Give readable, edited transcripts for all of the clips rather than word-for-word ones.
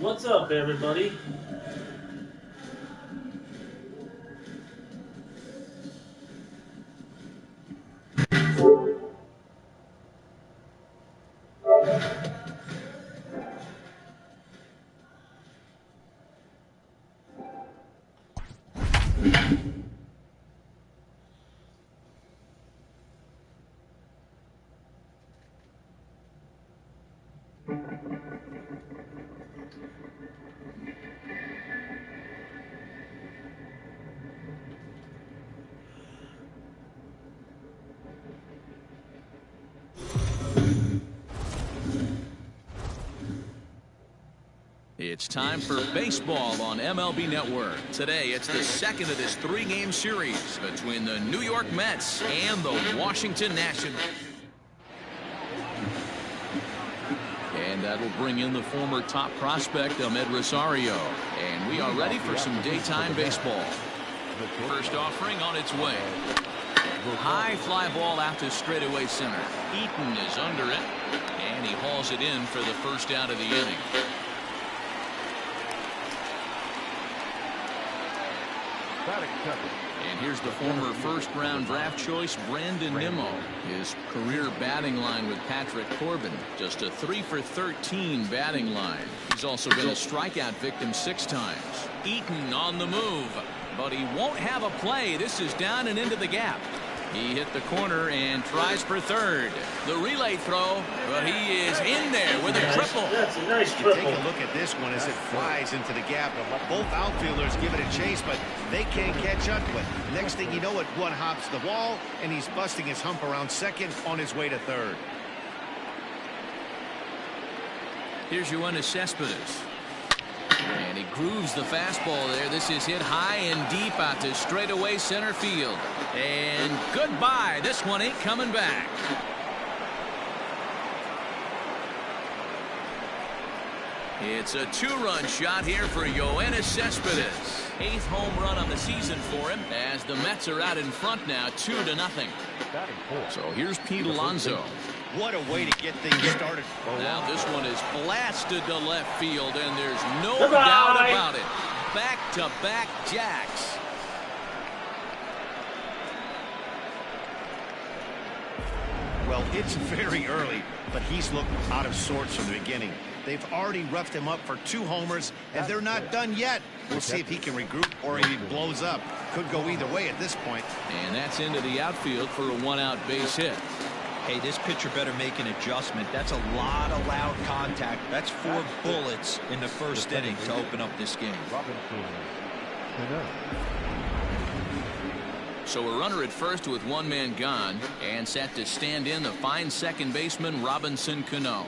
What's up, everybody? It's time for baseball on MLB Network. Today, it's the second of this three-game series between the New York Mets and the Washington Nationals. And that'll bring in the former top prospect, Ahmed Rosario. And we are ready for some daytime baseball. First offering on its way. High fly ball out to straightaway center. Eaton is under it, and he hauls it in for the first out of the inning. And here's the former first-round draft choice, Brandon Nimmo. His career batting line with Patrick Corbin, just a 3 for 13 batting line. He's also been a strikeout victim 6 times. Eaton on the move, but he won't have a play. This is down and into the gap. He hit the corner and tries for third. The relay throw, but he is in there with a triple. That's a nice triple. Take a look at this one as it flies into the gap. Both outfielders give it a chase, but they can't catch up to it. Next thing you know, one hops the wall, and he's busting his hump around second on his way to third. Here's Yoenis Cespedes. And he grooves the fastball there. This is hit high and deep out to straightaway center field. And goodbye. This one ain't coming back. It's a 2-run shot here for Yoenis Cespedes. 8th home run on the season for him as the Mets are out in front now 2-0. So here's Pete Alonso. What a way to get things started. Now this one is blasted to left field, and there's no doubt about it. Back-to-back jacks. Well, it's very early, but he's looked out of sorts from the beginning. They've already roughed him up for 2 homers, and they're not done yet. We'll see if he can regroup or if he blows up. Could go either way at this point. And that's into the outfield for a 1-out base hit. Hey, this pitcher better make an adjustment. That's a lot of loud contact. That's 4 bullets in the first inning to open up this game. So a runner at first with 1 man gone, and set to stand in the fine second baseman Robinson Cano.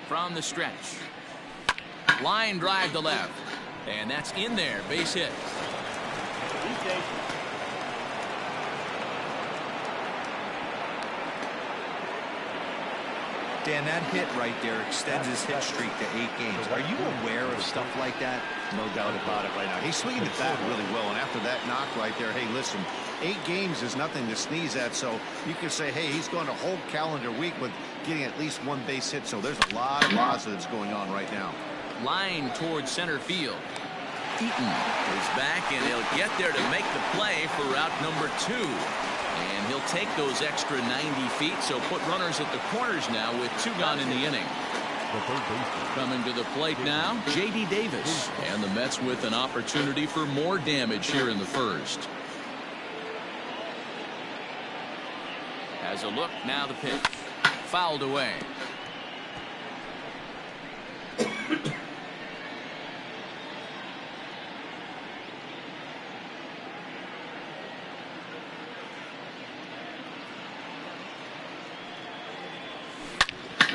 From the stretch. Line drive to left. And that's in there. Base hit. Dan, that hit right there extends his hit streak to 8 games. Are you aware of stuff like that? No doubt about it right now. He's swinging the bat really well, and after that knock right there, hey, listen, 8 games is nothing to sneeze at, so you can say, hey, he's going a whole calendar week with getting at least 1 base hit, so there's a lot of positives going on right now. Line towards center field. Eaton is back, and he'll get there to make the play for route number 2. And he'll take those extra 90 feet, so put runners at the corners now with 2 gone in the inning. Coming to the plate now, J.D. Davis. And the Mets with an opportunity for more damage here in the first. As a look, now the pitch. Fouled away.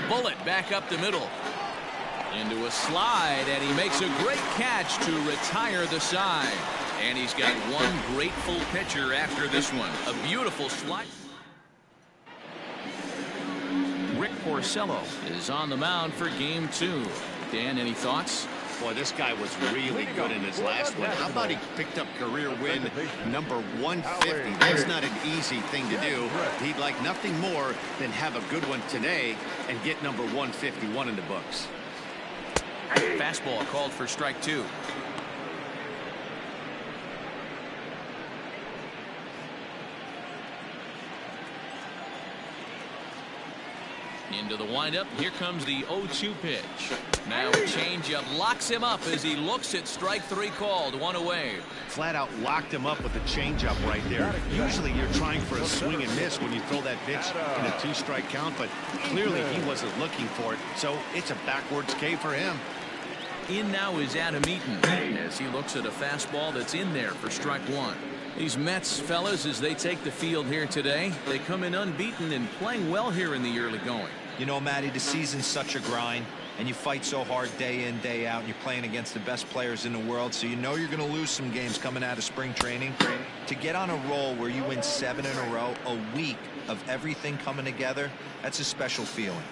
Bullet back up the middle. Into a slide, and he makes a great catch to retire the side. And he's got one grateful pitcher after this one. A beautiful slide. Rick Porcello is on the mound for game 2. Dan, any thoughts? Boy, this guy was really good in his last one. How about he picked up career win number 150? That's not an easy thing to do. He'd like nothing more than have a good one today and get number 151 in the books. Fastball called for strike 2. Into the windup. Here comes the 0-2 pitch. Now a changeup locks him up as he looks at strike 3 called. 1 away. Flat out locked him up with a changeup right there. Usually you're trying for a swing and miss when you throw that pitch in a 2-strike count, but clearly he wasn't looking for it, so it's a backwards K for him. In now is Adam Eaton as he looks at a fastball that's in there for strike 1. These Mets, fellas, as they take the field here today, they come in unbeaten and playing well here in the early going. You know, Matty, the season's such a grind, and you fight so hard day in, day out, and you're playing against the best players in the world, so you know you're going to lose some games coming out of spring training. To get on a roll where you win 7 in a row, a week of everything coming together, that's a special feeling.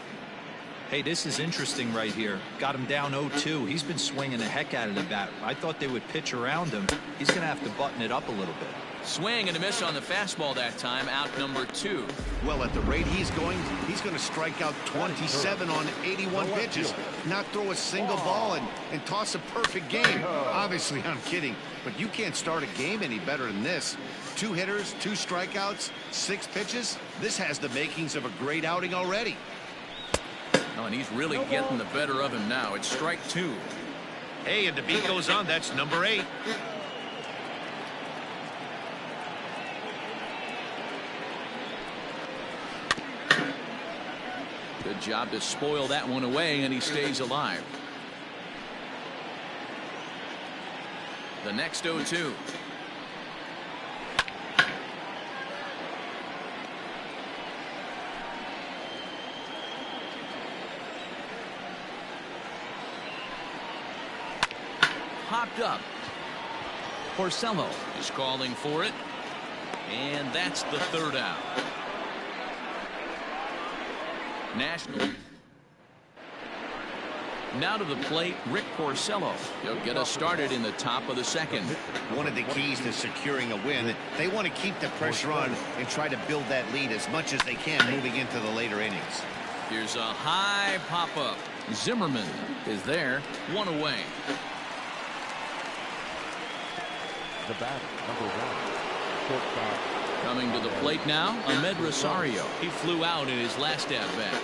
Hey, this is interesting right here. Got him down 0-2. He's been swinging the heck out of the bat. I thought they would pitch around him. He's going to have to button it up a little bit. Swing and a miss on the fastball that time. Out number 2. Well, at the rate he's going to strike out 27 on 81 pitches, not throw a single ball, and toss a perfect game. Obviously, I'm kidding, but you can't start a game any better than this. 2 hitters, 2 strikeouts, 6 pitches. This has the makings of a great outing already. Oh, and he's really getting the better of him now. It's strike 2. Hey, and the beat goes on. That's number 8. Good job to spoil that one away, and he stays alive. The next 0-2. Popped up. Porcello is calling for it, and that's the 3rd out. National. Now to the plate, Rick Porcello. He'll get us started in the top of the 2nd. One of the keys to securing a win, they want to keep the pressure on and try to build that lead as much as they can moving into the later innings. Here's a high pop-up. Zimmerman is there. 1 away. The batter, number 1, shortstop. Coming to the plate now, Ahmed Rosario. He flew out in his last at-bat.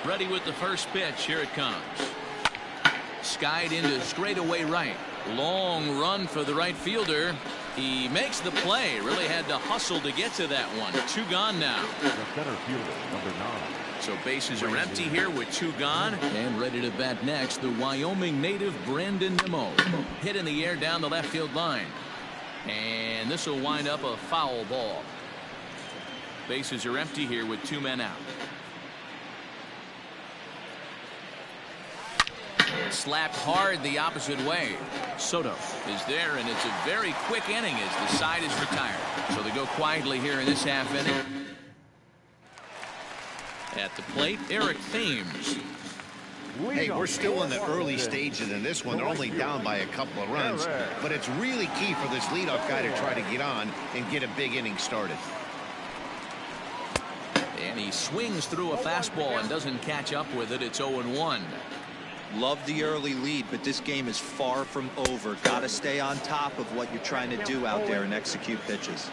Ready with the first pitch. Here it comes. Skied into straightaway right. Long run for the right fielder. He makes the play. Really had to hustle to get to that one. 2 gone now. The center fielder, number 9. So bases are empty here with 2 gone. And ready to bat next, the Wyoming native Brandon Nimmo. Hit in the air down the left field line. And this will wind up a foul ball. Bases are empty here with 2 men out. Slapped hard the opposite way. Soto is there, and it's a very quick inning as the side is retired. So they go quietly here in this half inning. At the plate, Eric Thames. Hey, we're still in the early stages in this one. They're only down by a couple of runs, but it's really key for this leadoff guy to try to get on and get a big inning started. And he swings through a fastball and doesn't catch up with it. It's 0-1. Love the early lead, but this game is far from over. Got to stay on top of what you're trying to do out there and execute pitches.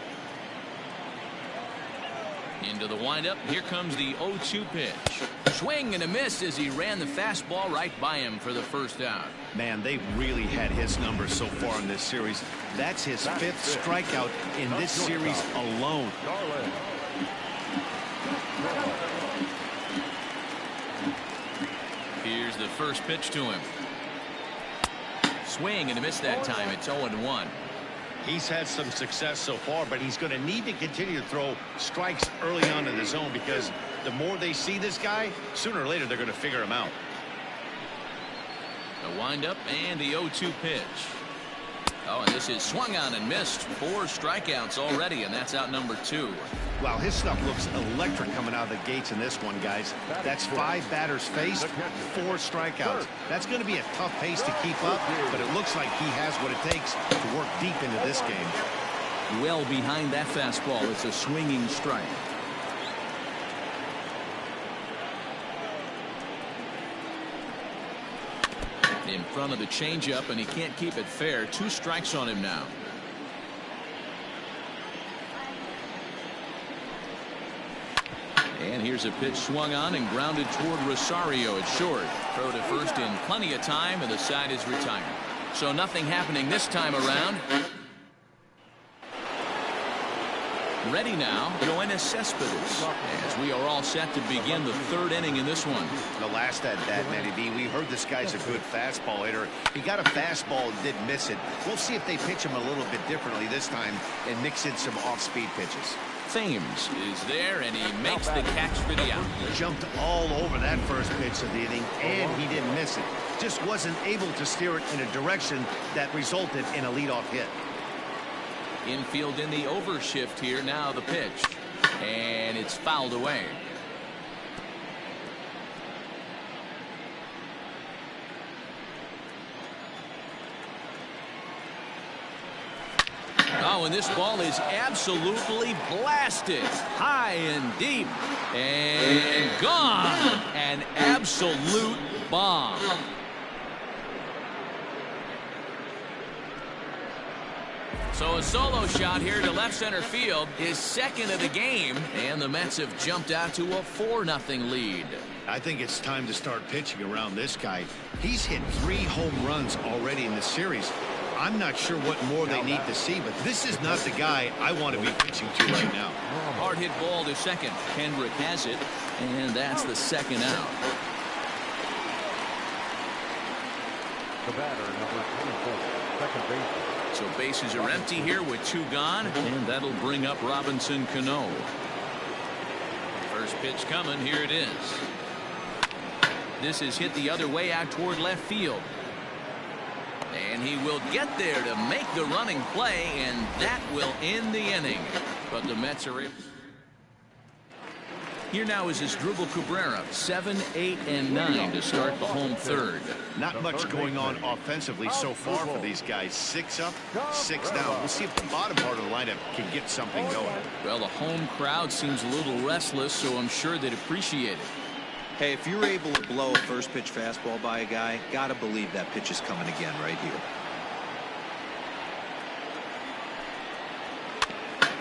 Into the windup. Here comes the 0-2 pitch. Swing and a miss as he ran the fastball right by him for the 1st out. Man, they've really had his numbers so far in this series. That's his 5th strikeout in this series alone. Here's the first pitch to him. Swing and a miss that time. It's 0-1. He's had some success so far, but he's going to need to continue to throw strikes early on in the zone because the more they see this guy, sooner or later they're going to figure him out. The windup and the 0-2 pitch. Oh, and this is swung on and missed. 4 strikeouts already, and that's out number 2. Wow, his stuff looks electric coming out of the gates in this one, guys. That's 5 batters faced, 4 strikeouts. That's going to be a tough pace to keep up, but it looks like he has what it takes to work deep into this game. Well behind that fastball. It's a swinging strike. In front of the changeup, and he can't keep it fair. 2 strikes on him now. And here's a pitch swung on and grounded toward Rosario at short. Throw to first in plenty of time, and the side is retired. So nothing happening this time around. Ready now, Yoenis Cespedes, as we are all set to begin the 3rd inning in this one. The last at that, Matty B, we heard this guy's a good fastball hitter. He got a fastball and did miss it. We'll see if they pitch him a little bit differently this time and mix in some off-speed pitches. Thames is there, and he makes the catch for the out. Jumped all over that first pitch of the inning, and he didn't miss it. Just wasn't able to steer it in a direction that resulted in a leadoff hit. Infield in the overshift here. Now the pitch, and it's fouled away. Oh, and this ball is absolutely blasted high and deep and gone. An absolute bomb. So a solo shot here to left center field, his 2nd of the game, and the Mets have jumped out to a 4-0 lead. I think it's time to start pitching around this guy. He's hit 3 home runs already in the series. I'm not sure what more they need to see, but this is not the guy I want to be pitching to right now. Hard hit ball to second. Kendrick has it, and that's the 2nd out. The batter, number 24, second baseman. So bases are empty here with 2 gone, and that'll bring up Robinson Cano. First pitch coming. Here it is. This is hit the other way out toward left field. And he will get there to make the running play, and that will end the inning. But the Mets are able. Here now is Asdrubal Cabrera, 7, 8, and 9 to start the home 3rd. Not much going on offensively so far for these guys. 6 up, 6 down. We'll see if the bottom part of the lineup can get something going. Well, the home crowd seems a little restless, so I'm sure they'd appreciate it. Hey, if you're able to blow a first pitch fastball by a guy, gotta believe that pitch is coming again right here.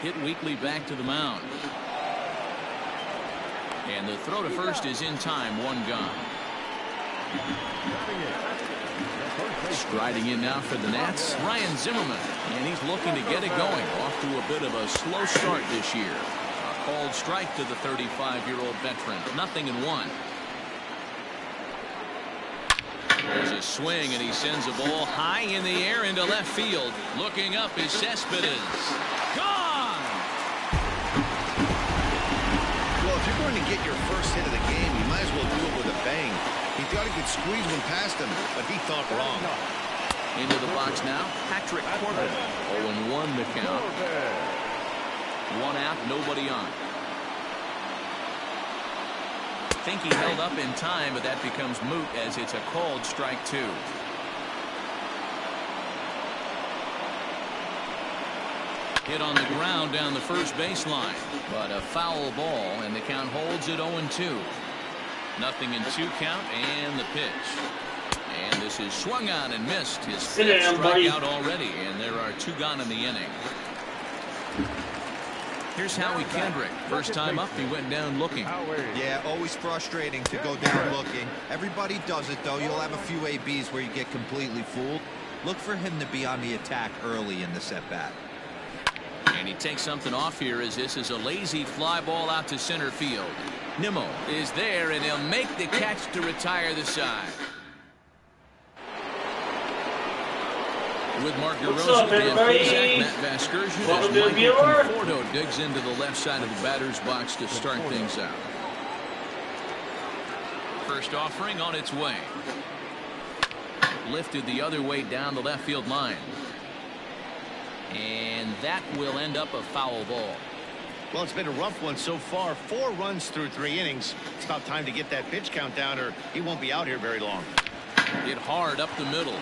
Hit Weekly back to the mound. And the throw to first is in time. 1 gone. Striding in now for the Nats, Ryan Zimmerman, and he's looking to get it going. Off to a bit of a slow start this year. A called strike to the 35-year-old veteran. 0-1. There's a swing, and he sends a ball high in the air into left field. Looking up is Cespedes. Gone! Well, if you're going to get your first hit of the game, you might as well do it with a bang. He thought he could squeeze one past him, but he thought wrong. Into the box now, Patrick Corbin. 0-1 the count. 1 out, nobody on. I think he held up in time, but that becomes moot as it's a called strike 2. Hit on the ground down the first baseline, but a foul ball, and the count holds at 0-2. 0-2 count, and the pitch. And this is swung on and missed. His 5th strikeout already, and there are 2 gone in the inning. Here's Howie Kendrick. First time up, he went down looking. Yeah, always frustrating to go down looking. Everybody does it, though. You'll have a few ABs where you get completely fooled. Look for him to be on the attack early in the at-bat. And he takes something off here as this is a lazy fly ball out to center field. Nimmo is there, and he'll make the catch to retire the side. With Mark What's DeRosa, up, Dan everybody? Plesac, Matt Vasgersian, Welcome as to the Michael viewer. Conforto digs into the left side of the batter's box to start things out. First offering on its way. Lifted the other way down the left field line. And that will end up a foul ball. Well, it's been a rough one so far. 4 runs through 3 innings. It's about time to get that pitch count down, or he won't be out here very long. Hit hard up the middle.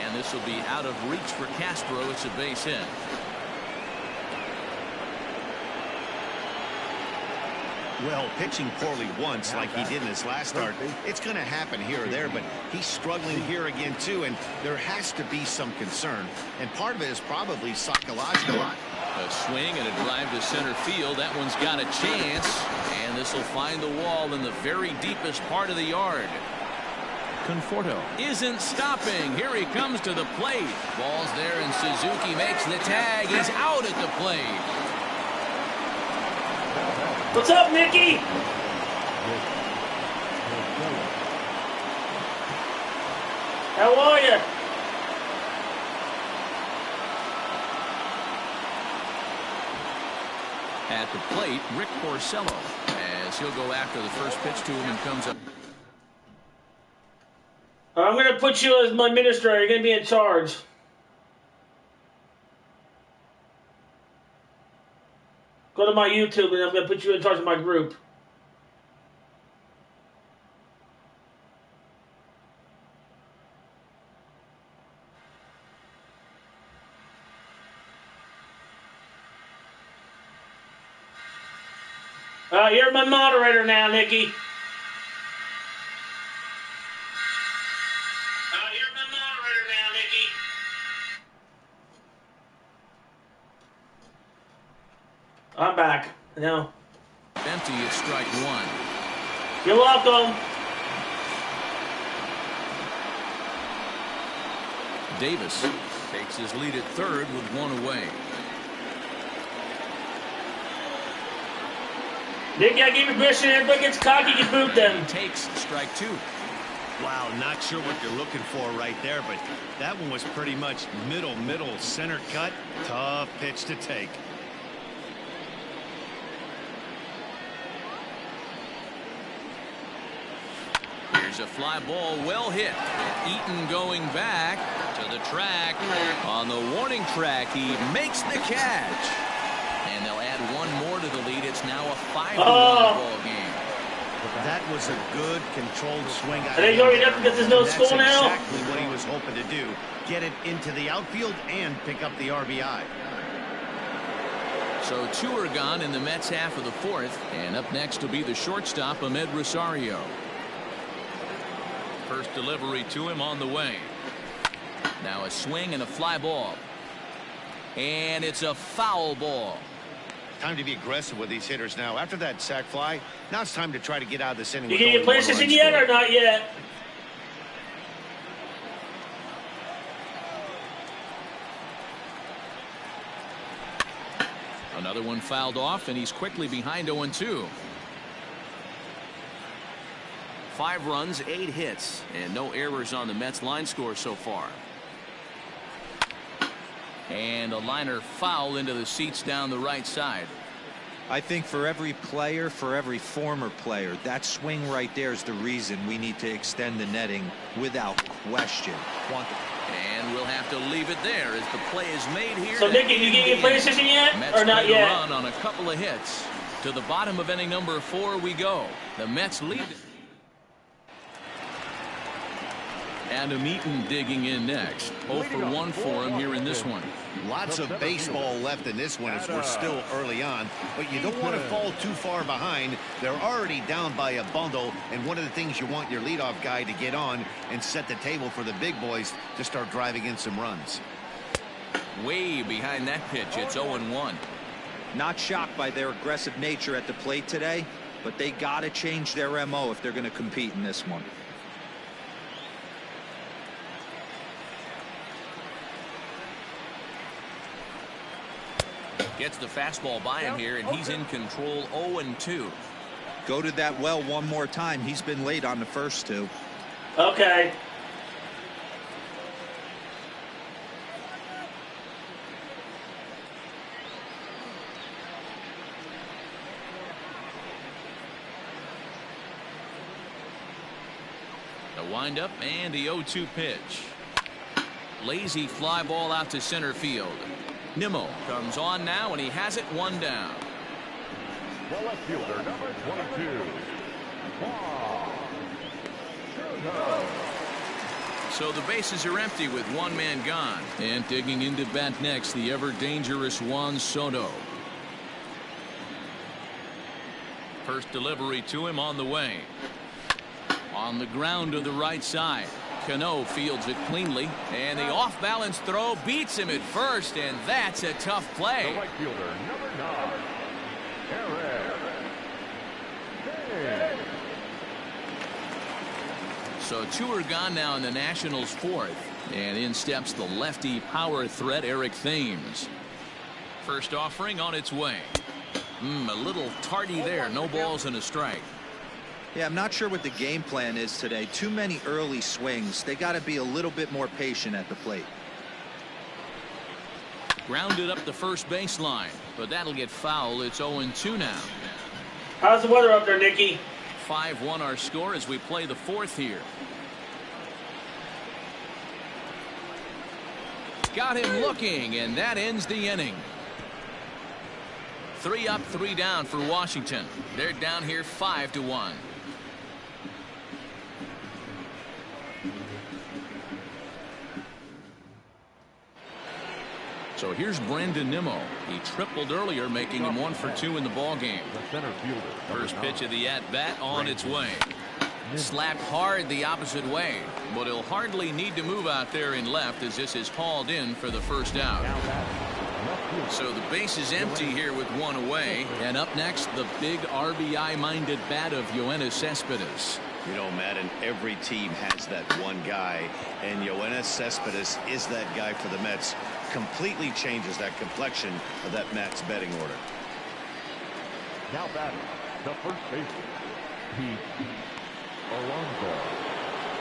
And this will be out of reach for Castro. It's a base hit. Well, pitching poorly once like he did in his last start, it's going to happen here or there, but he's struggling here again, too, and there has to be some concern. And part of it is probably psychological. A swing and a drive to center field. That one's got a chance, and this will find the wall in the very deepest part of the yard. Conforto isn't stopping. Here he comes to the plate. Ball's there, and Suzuki makes the tag. He's out at the plate. What's up, Mickey? How are you? At the plate, Rick Porcello, as he'll go after the first pitch to him and comes up. I'm going to put you as my minister. You're going to be in charge. Go to my YouTube, and I'm going to put you in charge of my group. You're my moderator now, Nikki. You're my moderator now, Nikki. I'm back. No. Empty at strike 1. You're welcome. Davis takes his lead at third with 1 away. Nicky, I give you permission. Everybody gets cocky, you boot them. He takes strike 2. Wow, not sure what you're looking for right there, but that one was pretty much middle, center cut. Tough pitch to take. Here's a fly ball, well hit. Eaton going back to the track. On the warning track, he makes the catch. And they'll add 1 more to the lead. It's now a 5-1 ball game. That was a good, controlled swing. Are they going up because there's no score now? That's exactly what he was hoping to do. Get it into the outfield and pick up the RBI. So 2 are gone in the Mets half of the 4th. And up next will be the shortstop, Ahmed Rosario. First delivery to him on the way. Now a swing and a fly ball. And it's a foul ball. Time to be aggressive with these hitters now. After that sac fly, now it's time to try to get out of this inning. You get your PlayStation yet or not yet? Another one fouled off, and he's quickly behind 0-2. 5 runs, 8 hits, and no errors on the Mets line score so far. And a liner foul into the seats down the right side. I think for every player, for every former player, that swing right there is the reason we need to extend the netting without question. And we'll have to leave it there as the play is made here. So, Nicky, you get your PlayStation yet Mets or not yet? run on a couple of hits. To the bottom of inning number 4 we go. The Mets lead. Adam Eaton digging in next. 0 for 1 for him here in this one. Lots of baseball left in this one as we're still early on, but you don't want to fall too far behind. They're already down by a bundle, and one of the things you want your leadoff guy to get on and set the table for the big boys to start driving in some runs. Way behind that pitch. It's 0-1. Not shocked by their aggressive nature at the plate today, but they got to change their MO if they're going to compete in this one. Gets the fastball by him here, and he's in control. 0-2. Go to that well one more time. He's been late on the first 2. Okay. The windup and the 0-2 pitch. Lazy fly ball out to center field. Nimmo comes on now, and he has it one down. The left fielder, number 22. So the bases are empty with one man gone. And digging into bat next, the ever-dangerous Juan Soto. First delivery to him on the way. On the ground to the right side. Cano fields it cleanly, and the off-balance throw beats him at first, and that's a tough play. The right fielder, number 9. So 2 are gone now in the Nationals' 4th, and in steps the lefty power threat Eric Thames. First offering on its way. A little tardy there. No balls and a strike. Yeah, I'm not sure what the game plan is today. Too many early swings. They got to be a little bit more patient at the plate. Grounded up the first baseline, but that'll get foul. It's 0-2 now. How's the weather up there, Nicky? 5-1 our score as we play the 4th here. Got him looking, and that ends the inning. 3 up, 3 down for Washington. They're down here 5-1. So here's Brandon Nimmo. He tripled earlier, making him 1 for 2 in the ballgame. First pitch of the at-bat on its way. Slapped hard the opposite way, but he'll hardly need to move out there in left as this is hauled in for the first out. So the base is empty here with 1 away. And up next, the big RBI-minded bat of Yoenis Cespedes. You know, Madden, every team has that one guy, and Yoenis Cespedes is that guy for the Mets. Completely changes that complexion of that Mets betting order. Now batting, the first baseman, Pete Alonso.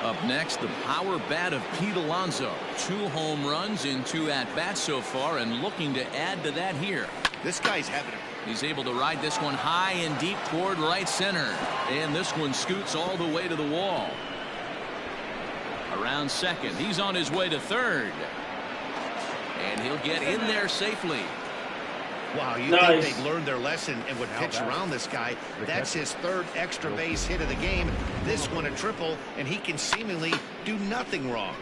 Up next, the power bat of Pete Alonso. 2 home runs in 2 at-bats so far, and looking to add to that here. This guy's having it. He's able to ride this one high and deep toward right center. And this one scoots all the way to the wall. Around second. He's on his way to third. And he'll get in there safely. Wow, you think they've learned their lesson and would pitch around this guy. That's his 3rd extra base hit of the game. This one a triple, and he can seemingly do nothing wrong.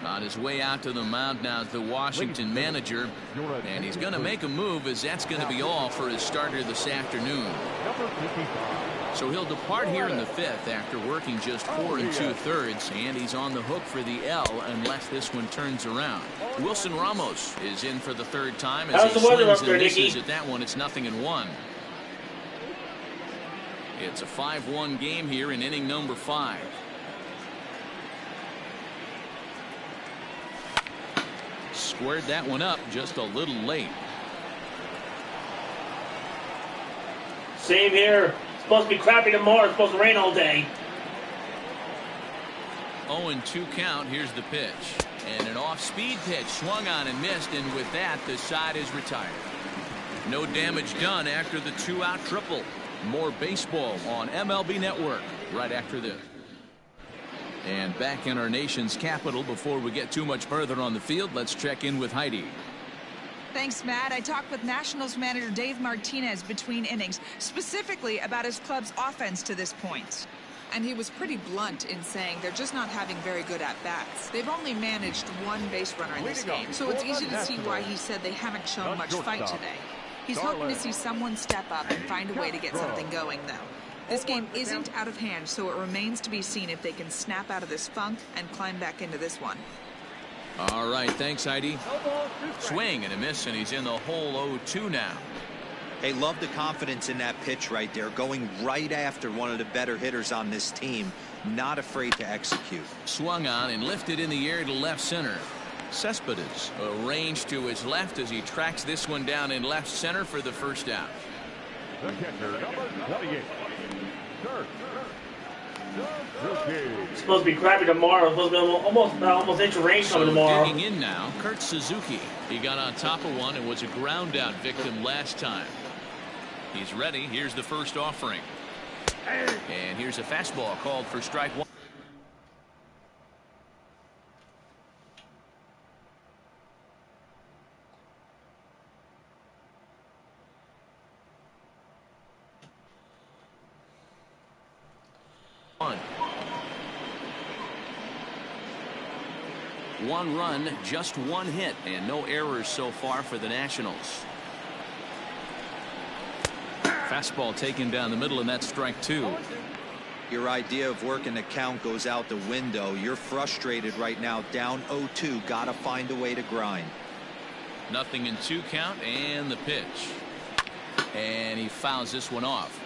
On his way out to the mound now is the Washington manager, and he's going to make a move as that's going to be all for his starter this afternoon. So he'll depart here in the 5th after working just 4 2/3, and he's on the hook for the L unless this one turns around. Wilson Ramos is in for the 3rd time as he swings and misses at that one. It's 0-1. It's a 5-1 game here in inning number 5. Squared that one up just a little late. Same here. It's supposed to be crappy tomorrow. It's supposed to rain all day. 0-2 count. Here's the pitch. And an off-speed pitch swung on and missed, and with that the side is retired. No damage done after the 2-out triple. More baseball on MLB Network right after this. And back in our nation's capital, before we get too much further on the field, let's check in with Heidi. Thanks, Matt. I talked with Nationals manager Dave Martinez between innings, specifically about his club's offense to this point. And he was pretty blunt in saying they're just not having very good at-bats. They've only managed 1 base runner in this game, so it's easy to see why he said they haven't shown much fight today. He's hoping to see someone step up and find a way to get something going, though. This game isn't out of hand, so it remains to be seen if they can snap out of this funk and climb back into this one. All right, thanks, Heidi. Swing and a miss, and he's in the hole 0-2 now. Hey, love the confidence in that pitch right there, going right after one of the better hitters on this team. Not afraid to execute. Swung on and lifted in the air to left center. Cespedes arranged to his left as he tracks this one down in left center for the first out. The catcher, number 28. It's supposed to be crappy tomorrow. It's supposed to be almost inch of rain coming tomorrow. Digging in now, Kurt Suzuki. He got on top of one and was a ground out victim last time. He's ready. Here's the first offering. And here's a fastball called for strike 1. 1 run, just 1 hit, and no errors so far for the Nationals. Fastball taken down the middle, and that's strike 2. Your idea of working the count goes out the window. You're frustrated right now, down 0-2. Gotta find a way to grind. 0-2 count, and the pitch. And he fouls this one off.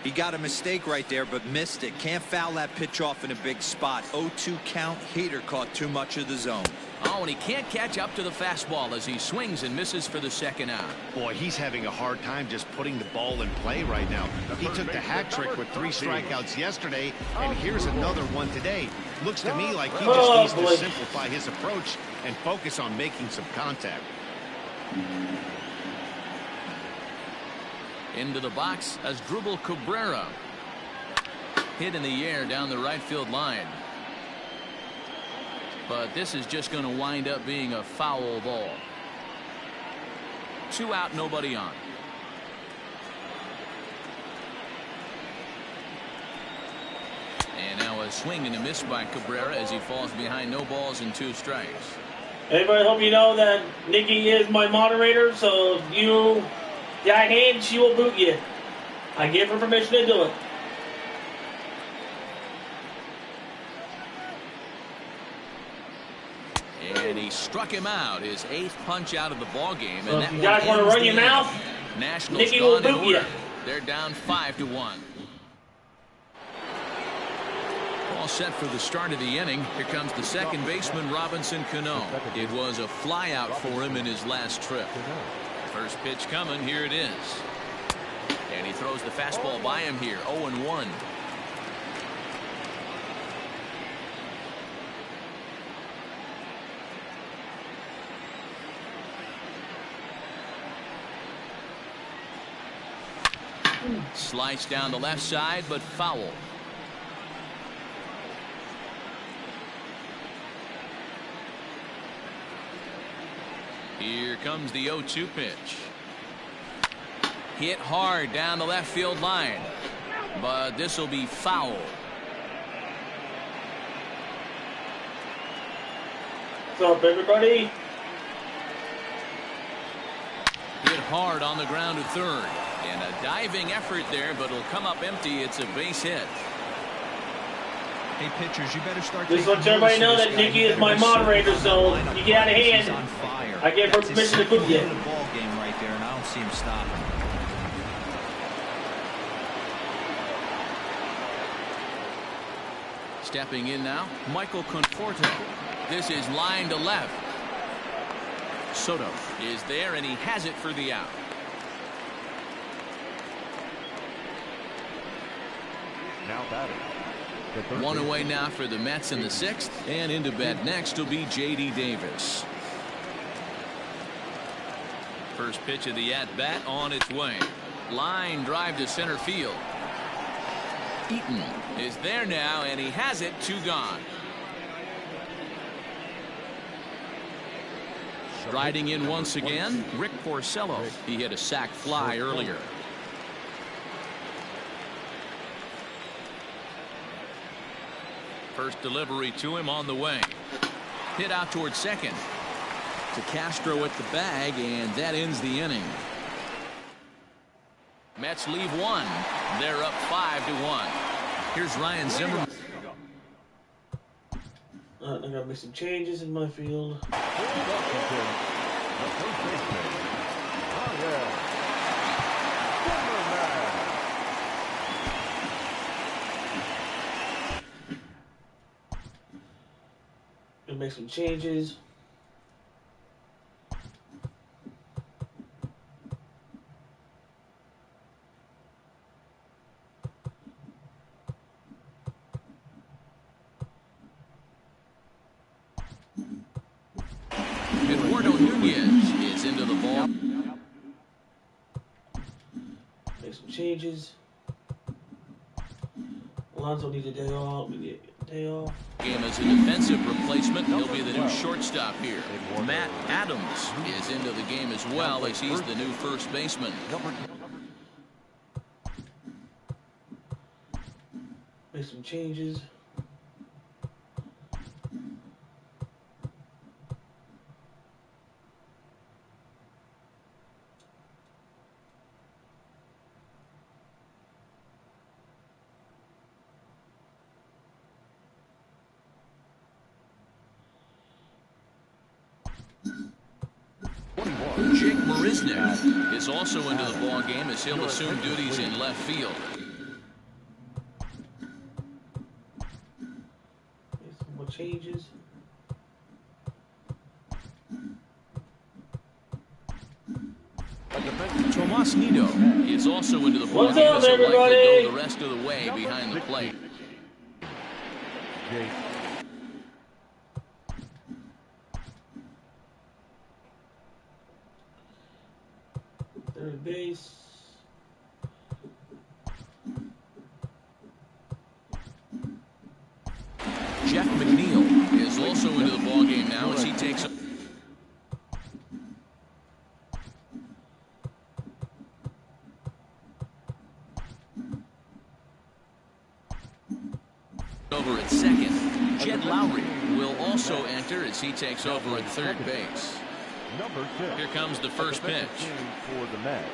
He got a mistake right there, but missed it. Can't foul that pitch off in a big spot. 0-2 count. Hader caught too much of the zone. Oh, and he can't catch up to the fastball as he swings and misses for the second out. Boy, he's having a hard time just putting the ball in play right now. He took the hat trick with 3 strikeouts yesterday, and here's another one today. Looks to me like he just needs to simplify his approach and focus on making some contact. Into the box as Dribble Cabrera. Hit in the air down the right field line. But this is just going to wind up being a foul ball. 2 out, nobody on. And now a swing and a miss by Cabrera as he falls behind, no balls and 2 strikes. Everybody, hope you know that Nikki is my moderator, so if you got hand, she will boot you. I give her permission to do it. And he struck him out, his 8th punch out of the ball game. So and if you guys want to run your mouth, Nationals Nikki will gone in boot you. order. They're down 5-1. All set for the start of the inning. Here comes the second baseman, Robinson Cano. It was a flyout for him in his last trip. First pitch coming. Here it is. And he throws the fastball by him here. 0-1. Sliced down the left side, but foul. Here comes the 0-2 pitch. Hit hard down the left field line, but this will be foul. What's up, everybody? Hit hard on the ground to third. And a diving effort there, but it'll come up empty. It's a base hit. Hey, pitchers, you better start. Just let everybody know that Nikki is my moderator, so you get out of hand. I gave her permission to boot you. The ball game right there, and I don't see him stopping. Stepping in now, Michael Conforto. This is line to left. Soto is there, and he has it for the out. Now batting. 1 away now for the Mets in the 6th, and into bat next will be J.D. Davis. First pitch of the at-bat on its way. Line drive to center field. Eaton is there now, and he has it. 2 gone. Riding in once again, Rick Porcello. He hit a sac fly earlier. First delivery to him on the way. Hit out towards second. To Castro at the bag, and that ends the inning. Mets leave 1. They're up 5-1. Here's Ryan Zimmerman. I gotta make some changes in my field. Gonna make some changes. Eduardo Nunez is into the ball. Make some changes. Alonso needs a day off. We get a day off. Game as a defensive replacement. He'll be the new shortstop here. Matt Adams is into the game as well, as he's the new first baseman. Make some changes. Jake Marisnick is also into the ball game as he'll assume duties in left field. Some more changes. Tomas Nido is also into the ball What's game up, as he'll likely everybody? go the rest of the way behind the plate. Third base. Jeff McNeil is also into the ball game now as he takes over at second. Jed Lowry will also enter as he takes over at third base. Here comes the first pitch. For the Mets.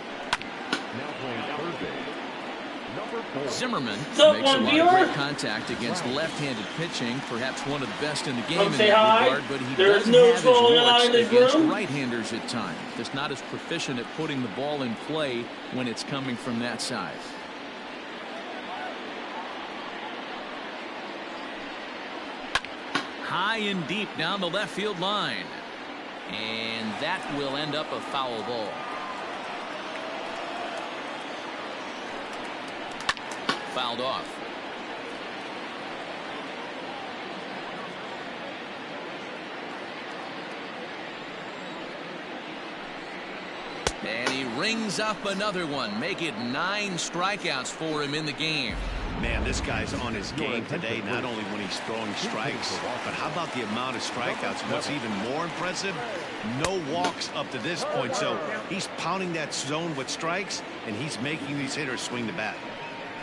Now playing third base. Number 4. Zimmerman What's up, makes a one lot viewer? of great contact against left-handed pitching, perhaps one of the best in the game in say that hi. regard, but he There's does no have his trolling allowed warts in this against room. right-handers at times. Just not as proficient at putting the ball in play when it's coming from that side. High and deep down the left field line. And that will end up a foul ball. Fouled off. And he rings up another one. Make it 9 strikeouts for him in the game. Man, this guy's on his game today, not only when he's throwing strikes, but how about the amount of strikeouts? What's even more impressive, no walks up to this point. So he's pounding that zone with strikes, and he's making these hitters swing the bat.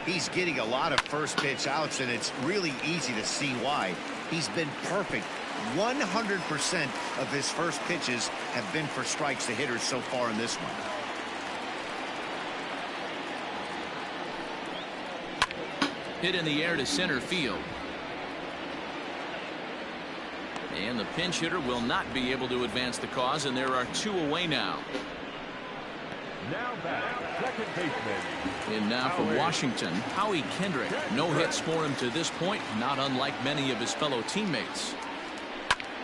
He's getting a lot of first pitch outs, and it's really easy to see why. He's been perfect. 100% of his first pitches have been for strikes to hitters so far in this one. Hit in the air to center field. And the pinch hitter will not be able to advance the cause, and there are 2 away now. Now back, second baseman. And now from Washington, Howie Kendrick. No hits for him to this point, not unlike many of his fellow teammates.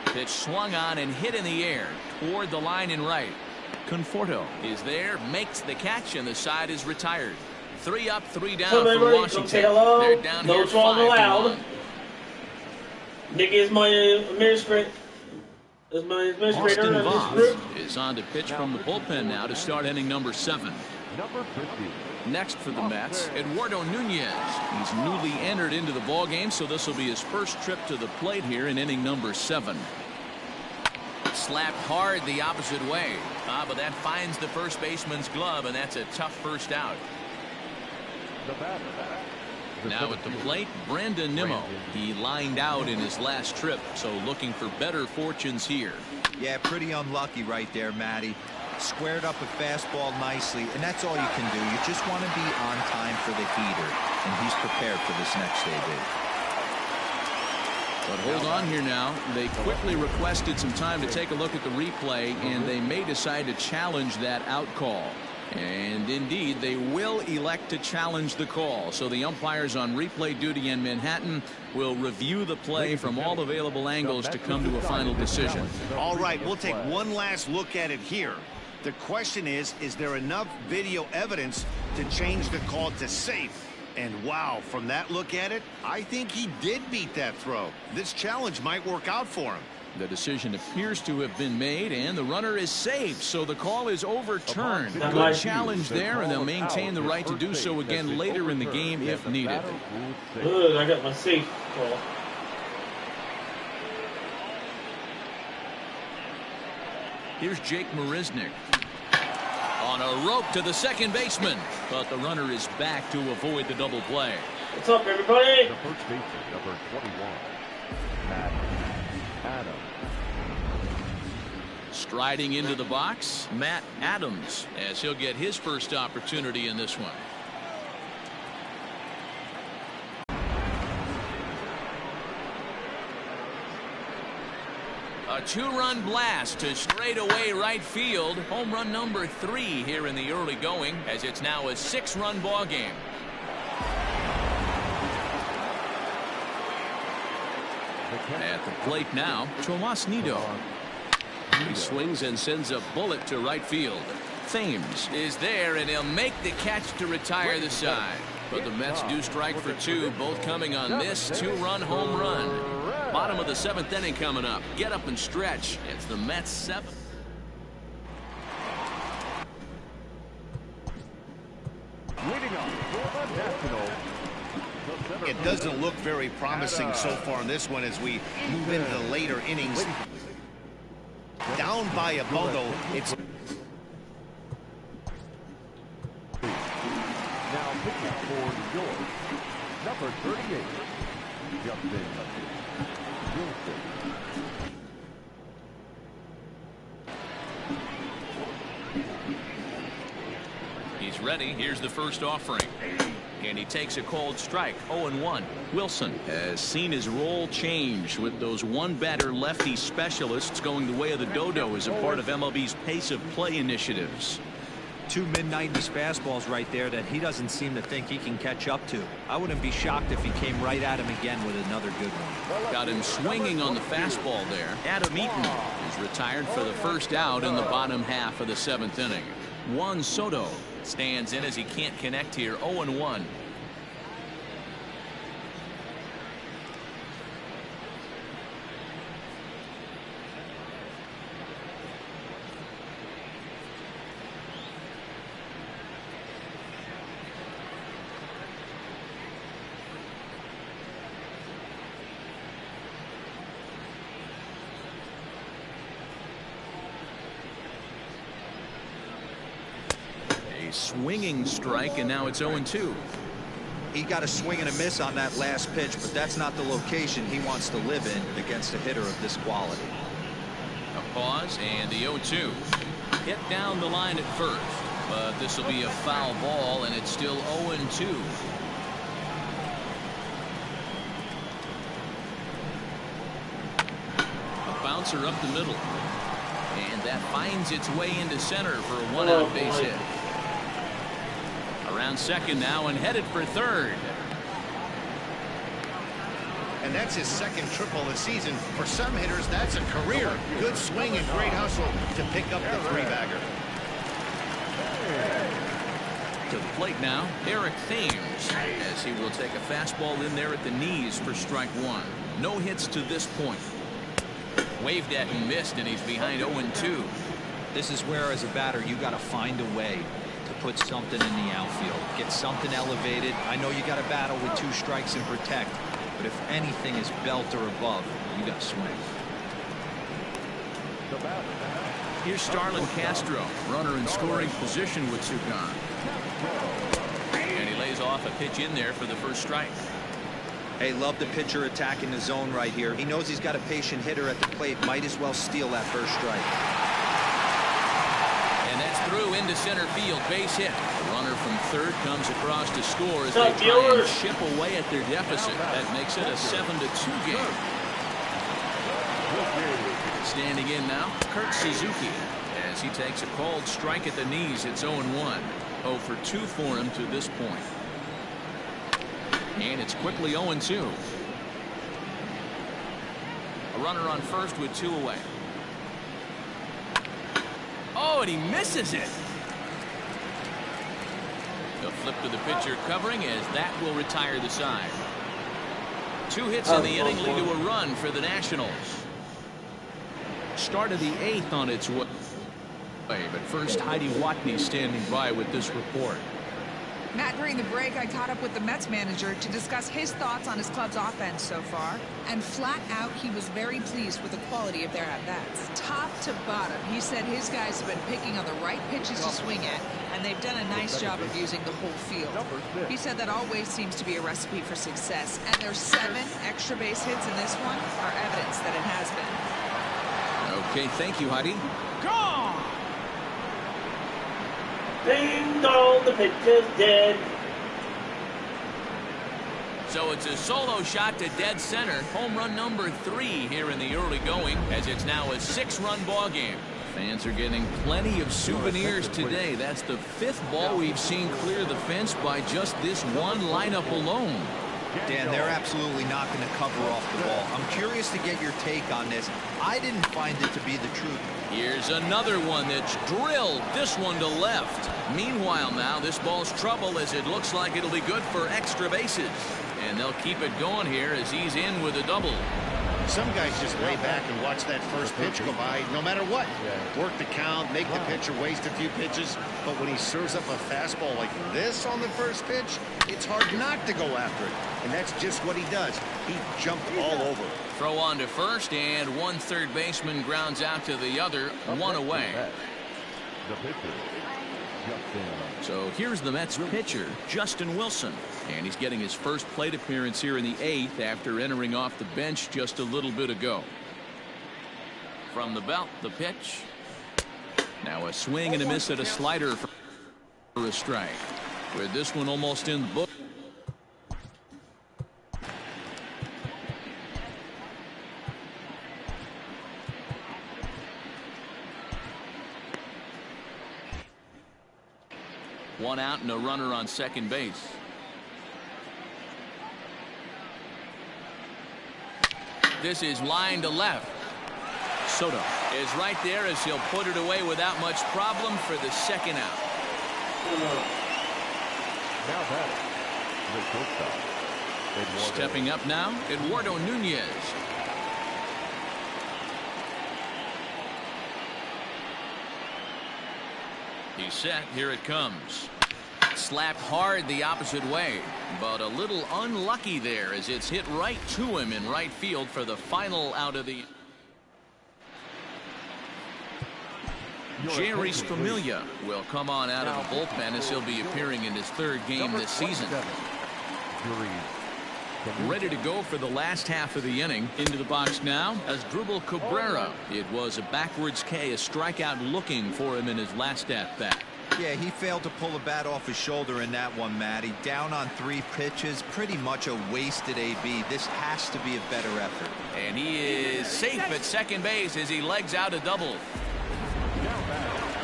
Pitch swung on and hit in the air toward the line in right. Conforto is there, makes the catch, and the side is retired. 3 up, 3 down for Washington. Say hello. They're down No here trolling allowed. 5-1. Nicky is my administrator. Is my administrator Austin of this Voss group. is on to pitch from the bullpen now to start inning number 7. Number 50. Next for the Mets, Eduardo Nunez. He's newly entered into the ballgame, so this will be his first trip to the plate here in inning number 7. Slapped hard the opposite way. But that finds the first baseman's glove, and that's a tough first out. The batter. Now at the plate, Brandon Nimmo. He lined out in his last trip, so looking for better fortunes here. Yeah, pretty unlucky right there, Matty. Squared up a fastball nicely, and that's all you can do. You just want to be on time for the heater, and he's prepared for this next AB. But hold on here now. They quickly requested some time to take a look at the replay, and they may decide to challenge that out call. And indeed, they will elect to challenge the call. So the umpires on replay duty in Manhattan will review the play from all available angles to come to a final decision. All right, we'll take one last look at it here. The question is there enough video evidence to change the call to safe? And wow, from that look at it, I think he did beat that throw. This challenge might work out for him. The decision appears to have been made, and the runner is safe, so the call is overturned. Good challenge there, and they'll maintain the right to do so again later in the game if needed. Good, I got my safe call. Here's Jake Marisnick. On a rope to the second baseman, but the runner is back to avoid the double play. What's up, everybody? The first baseman, number 21, Matt Adams. Striding into the box, Matt Adams, as he'll get his first opportunity in this one. A 2-run blast to straightaway right field. Home run number 3 here in the early going, as it's now a 6-run ball game. At the plate now, Tomas Nido. He swings and sends a bullet to right field. Thames is there, and he'll make the catch to retire the side. But the Mets do strike for 2, both coming on this 2-run home run. Bottom of the 7th inning coming up. Get up and stretch. It's the Mets 7. Leading off for the Nationals. It doesn't look very promising so far in this one as we move into the later innings. Down by a bundle. It's Now pitching for New York, number 38, Justin Wilson. He's ready. Here's the first offering. And he takes a cold strike. 0-1. Wilson has seen his role change with those one-batter lefty specialists going the way of the dodo as a part of MLB's pace of play initiatives. 2 mid-90s fastballs right there that he doesn't seem to think he can catch up to. I wouldn't be shocked if he came right at him again with another good one. Got him swinging on the fastball there. Adam Eaton is retired for the first out in the bottom half of the 7th inning. Juan Soto stands in as he can't connect here. 0-1. Swinging strike, and now it's 0-2. He got a swing and a miss on that last pitch, but that's not the location he wants to live in against a hitter of this quality. A pause, and the 0-2. Hit down the line at first, but this will be a foul ball, and it's still 0-2. A bouncer up the middle, and that finds its way into center for a 1-out base hit. Around second now and headed for third. And that's his second triple of the season. For some hitters, that's a career. Good swing and great hustle to pick up the 3-bagger. To the plate now, Eric Thames, as he will take a fastball in there at the knees for strike 1. No hits to this point. Waved at and missed, and he's behind 0-2. This is where, as a batter, you got to find a way to put something in the outfield, get something elevated. I know you got to battle with 2 strikes and protect, but if anything is belt or above, you got to swing. Here's Starlin Castro, runner in scoring position with Sukan, and he lays off a pitch in there for the first strike. Hey, love the pitcher attacking the zone right here. He knows he's got a patient hitter at the plate, might as well steal that first strike. And that's through into center field, base hit. The runner from third comes across to score as they try and chip away at their deficit. That makes it a 7-2 game. Standing in now, Kurt Suzuki, as he takes a cold strike at the knees. It's 0-1. 0 for 2 for him to this point. And it's quickly 0-2. A runner on first with 2 away. Oh, and he misses it. The flip to the pitcher covering as that will retire the side. 2 hits in the inning lead to a run for the Nationals. Start of the 8th on its way. But first, Heidi Watney standing by with this report. Matt, during the break, I caught up with the Mets manager to discuss his thoughts on his club's offense so far. And flat out, he was very pleased with the quality of their at-bats. Top to bottom, he said his guys have been picking on the right pitches to swing at, and they've done a nice job of using the whole field. He said that always seems to be a recipe for success, and their 7 extra base hits in this one are evidence that it has been. Okay, thank you, Heidi. Gone! Ding dong, the pitcher's dead. So it's a solo shot to dead center. Home run number 3 here in the early going, as it's now a 6-run ball game. Fans are getting plenty of souvenirs today. That's the 5th ball we've seen clear the fence by just this one lineup alone. Dan, they're absolutely not going to cover off the ball. I'm curious to get your take on this. I didn't find it to be the truth. Here's another one that's drilled, this one to left. Meanwhile now, this ball's trouble as it looks like it'll be good for extra bases. And they'll keep it going here as he's in with a double. Some guys just lay back and watch that first pitch go by no matter what. Work the count, make the pitcher waste a few pitches. But when he serves up a fastball like this on the first pitch, it's hard not to go after it. And that's just what he does. He jumped all over. Throw on to first, and one third baseman grounds out to the other, one away. The pitcher, Justin. So here's the Mets pitcher, Justin Wilson. And he's getting his first plate appearance here in the 8th after entering off the bench just a little bit ago. From the belt, the pitch. Now a swing and a miss at a slider for a strike. With this one almost in the book. One out and a runner on second base. This is line to left. Soto is right there as he'll put it away without much problem for the second out. Now batting, the shortstop, Eduardo. Stepping up now, Eduardo Nunez. He's set. Here it comes. Slapped hard the opposite way, but a little unlucky there as it's hit right to him in right field for the final out of the. Jerry Familia will come on out of the bullpen as he'll be appearing in his 3rd game this season. Ready to go for the last half of the inning. Into the box now as Drupal Cabrera. It was a backwards K, a strikeout looking for him in his last at bat. Yeah, he failed to pull the bat off his shoulder in that one, Matty. Down on 3 pitches, pretty much a wasted AB. This has to be a better effort. And he is safe at second base as he legs out a double.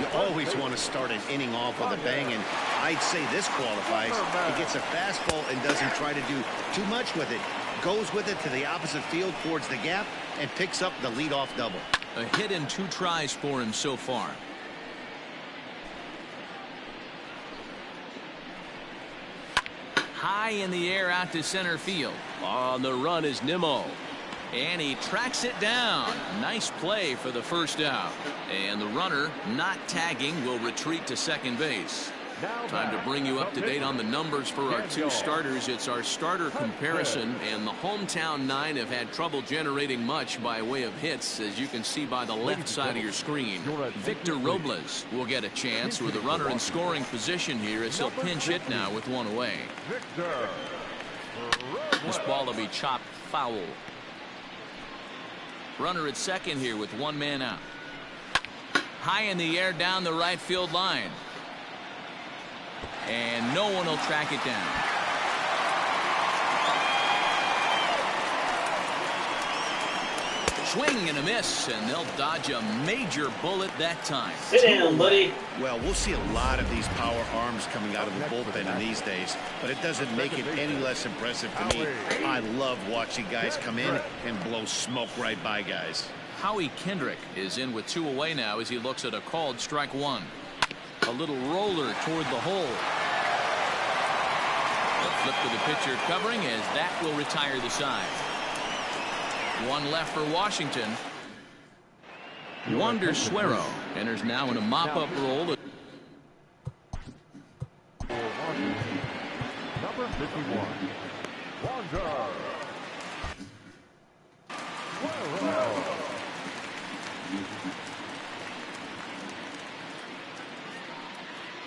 You always want to start an inning off with a bang, and I'd say this qualifies. He gets a fastball and doesn't try to do too much with it. Goes with it to the opposite field towards the gap and picks up the leadoff double. A hit and 2 tries for him so far. High in the air out to center field. On the run is Nimmo. And he tracks it down. Nice play for the first out. And the runner, not tagging, will retreat to second base. Time to bring you up to date on the numbers for our 2 starters. It's our starter comparison, and the hometown 9 have had trouble generating much by way of hits, as you can see by the left side of your screen. Victor Robles will get a chance with a runner in scoring position here as he'll pinch hit now with 1 away. This ball will be chopped foul. Runner at second here with 1 man out. High in the air down the right field line. And no one will track it down. Swing and a miss, and they'll dodge a major bullet that time. Sit down, buddy. Well, we'll see a lot of these power arms coming out of the bullpen in these days, but it doesn't make it any less impressive to me. I love watching guys come in and blow smoke right by guys. Howie Kendrick is in with 2 away now as he looks at a called strike 1. A little roller toward the hole. A flip to the pitcher covering as that will retire the side. 1 left for Washington. Wander Suero enters now in a mop-up role. Number 51, Wander Suero.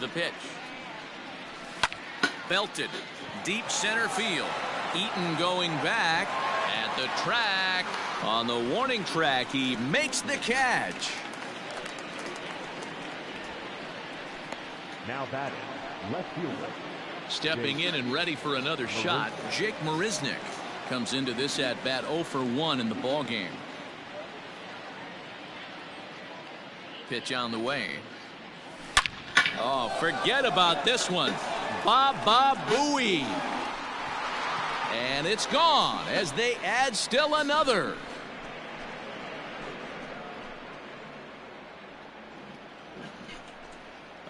The pitch. Belted. Deep center field. Eaton going back at the track. On the warning track, he makes the catch. Now batting, left fielder, Stepping in and ready for another shot, Jake Marisnick comes into this at bat 0 for 1 in the ball game. Pitch on the way. Oh, forget about this one. Baba Booey. And it's gone as they add still another.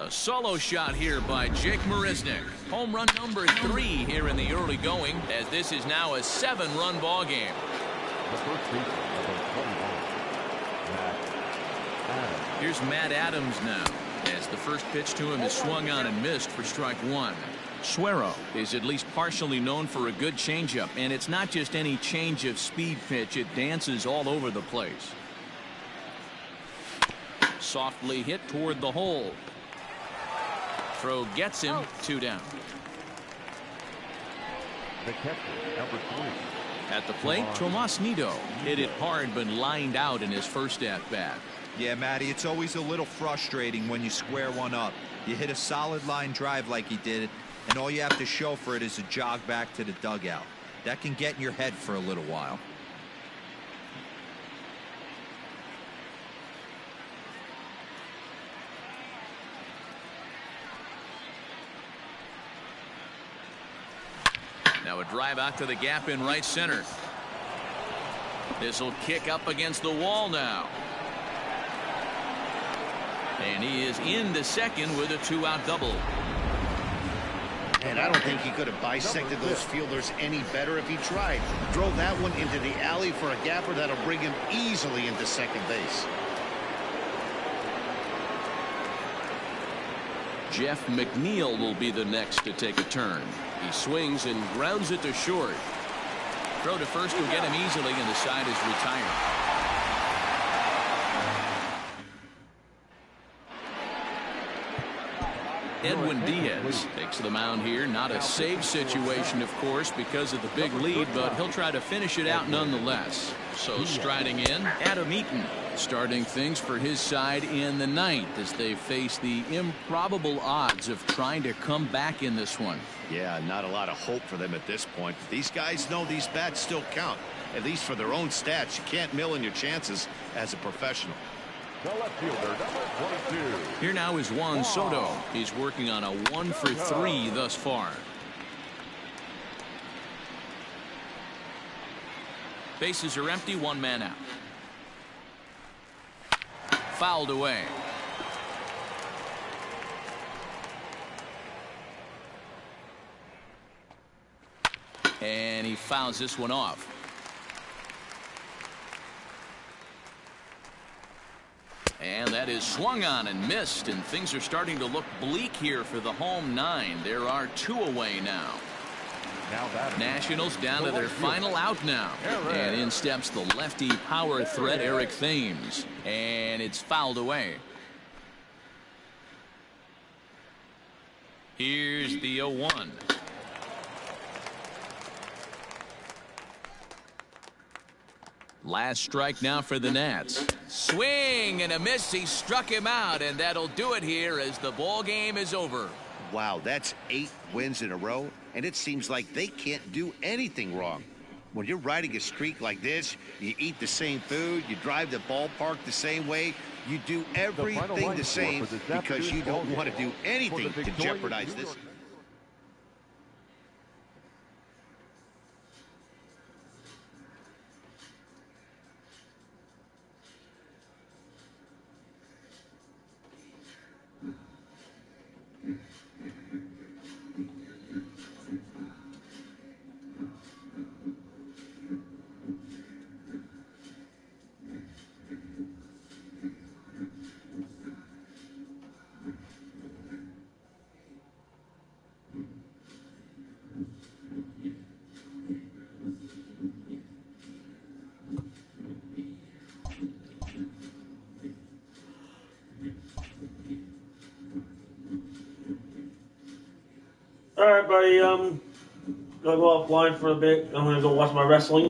A solo shot here by Jake Marisnick. Home run number 3 here in the early going, as this is now a 7-run ball game. The first baseman, number 21, Matt Adams. Here's Matt Adams now, as the first pitch to him is swung on and missed for strike 1. Suero is at least partially known for a good changeup, and it's not just any change of speed pitch. It dances all over the place. Softly hit toward the hole. Throw gets him 2 down. The catcher, number 3. At the plate, Tomas Nido hit it hard but lined out in his first at-bat. Yeah, Matty, it's always a little frustrating when you square one up. You hit a solid line drive like he did, and all you have to show for it is a jog back to the dugout. That can get in your head for a little while. Now a drive out to the gap in right center. This will kick up against the wall now. And he is into second with a 2-out double. And I don't think he could have bisected those fielders any better if he tried. Drove that one into the alley for a gapper that'll bring him easily into second base. Jeff McNeil will be the next to take a turn. He swings and grounds it to short. Throw to first will get him easily, and the side is retired. Edwin Diaz takes the mound here. Not a save situation, of course, because of the big lead, but he'll try to finish it out nonetheless. So striding in, Adam Eaton starting things for his side in the ninth as they face the improbable odds of trying to come back in this one. Yeah, not a lot of hope for them at this point. These guys know these bats still count, at least for their own stats. You can't mill in your chances as a professional. The left fielder, number 22. Here now is Juan Soto. He's working on a 1 for 3 thus far. Bases are empty, 1 man out. Fouled away. And he fouls this one off. And that is swung on and missed, and things are starting to look bleak here for the home 9. There are 2 away now. Nationals down to their final out now. And in steps the lefty power threat, Eric Thames. And it's fouled away. Here's the 0-1. Last strike now for the Nats. Swing and a miss. He struck him out, and that'll do it here as the ball game is over. Wow, that's 8 wins in a row, and it seems like they can't do anything wrong. When you're riding a streak like this, you eat the same food, you drive the ballpark the same way, you do everything the same because you don't want to do anything to jeopardize this. All right, buddy. Gonna go offline for a bit. I'm gonna go watch my wrestling.